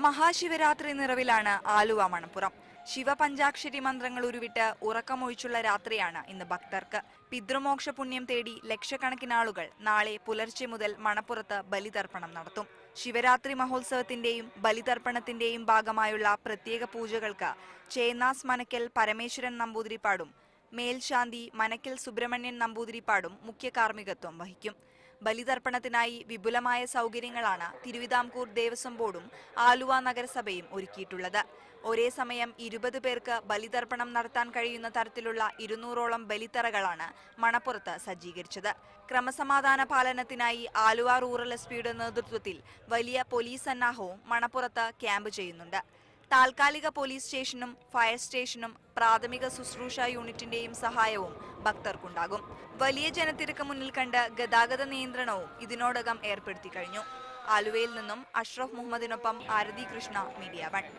മഹാശിവരാത്രി നിറവിലാണ് ആലുവ മണപ്പുറം. ശിവപഞ്ചാക്ഷരി മന്ത്രങ്ങൾ ഉരുവിട്ട് ഉറക്കമൊഴിച്ചുള്ള രാത്രിയാണ് ഇന്ന് ഭക്തർക്ക്. പിതൃമോക്ഷ പുണ്യം തേടി ലക്ഷക്കണക്കിന് ആളുകൾ നാളെ പുലർച്ചെ മുതൽ മണപ്പുറത്ത് ബലിതർപ്പണം നടത്തും. ശിവരാത്രി മഹോത്സവത്തിന്റെയും ബലിതർപ്പണത്തിന്റെയും ഭാഗമായുള്ള പ്രത്യേക പൂജകൾക്ക് ചേന്നാസ് മനക്കൽ പരമേശ്വരൻ നമ്പൂതിരിപ്പാടും മേൽശാന്തി മനക്കൽ സുബ്രഹ്മണ്യൻ നമ്പൂതിരിപ്പാടും മുഖ്യ കാർമ്മികത്വം വഹിക്കും. ബലിതർപ്പണത്തിനായി വിപുലമായ സൗകര്യങ്ങളാണ് തിരുവിതാംകൂർ ദേവസ്വം ബോർഡും ആലുവ നഗരസഭയും ഒരുക്കിയിട്ടുള്ളത്. ഒരേ സമയം 20 പേർക്ക് ബലിതർപ്പണം നടത്താൻ കഴിയുന്ന തരത്തിലുള്ള 200ഓളം ബലിത്തറകളാണ് മണപ്പുറത്ത് സജ്ജീകരിച്ചത്. ക്രമസമാധാന പാലനത്തിനായി ആലുവ റൂറൽ എസ്.പിയുടെ നേതൃത്വത്തിൽ വലിയ പോലീസ് സന്നാഹവും മണപ്പുറത്ത് ക്യാമ്പ് ചെയ്യുന്നുണ്ട്. താൽക്കാലിക പോലീസ് സ്റ്റേഷനും ഫയർ സ്റ്റേഷനും പ്രാഥമിക ശുശ്രൂഷ യൂണിറ്റിന്റെയും സഹായവും ഭക്തർക്കുണ്ടാകും. വലിയ ജനത്തിരക്ക് മുന്നിൽ കണ്ട് ഗതാഗത നിയന്ത്രണവും ഇതിനോടകം ഏർപ്പെടുത്തി കഴിഞ്ഞു. ആലുവയിൽ നിന്നും അഷ്റഫ് മുഹമ്മദിനൊപ്പം ആരതി കൃഷ്ണ, മീഡിയ 1.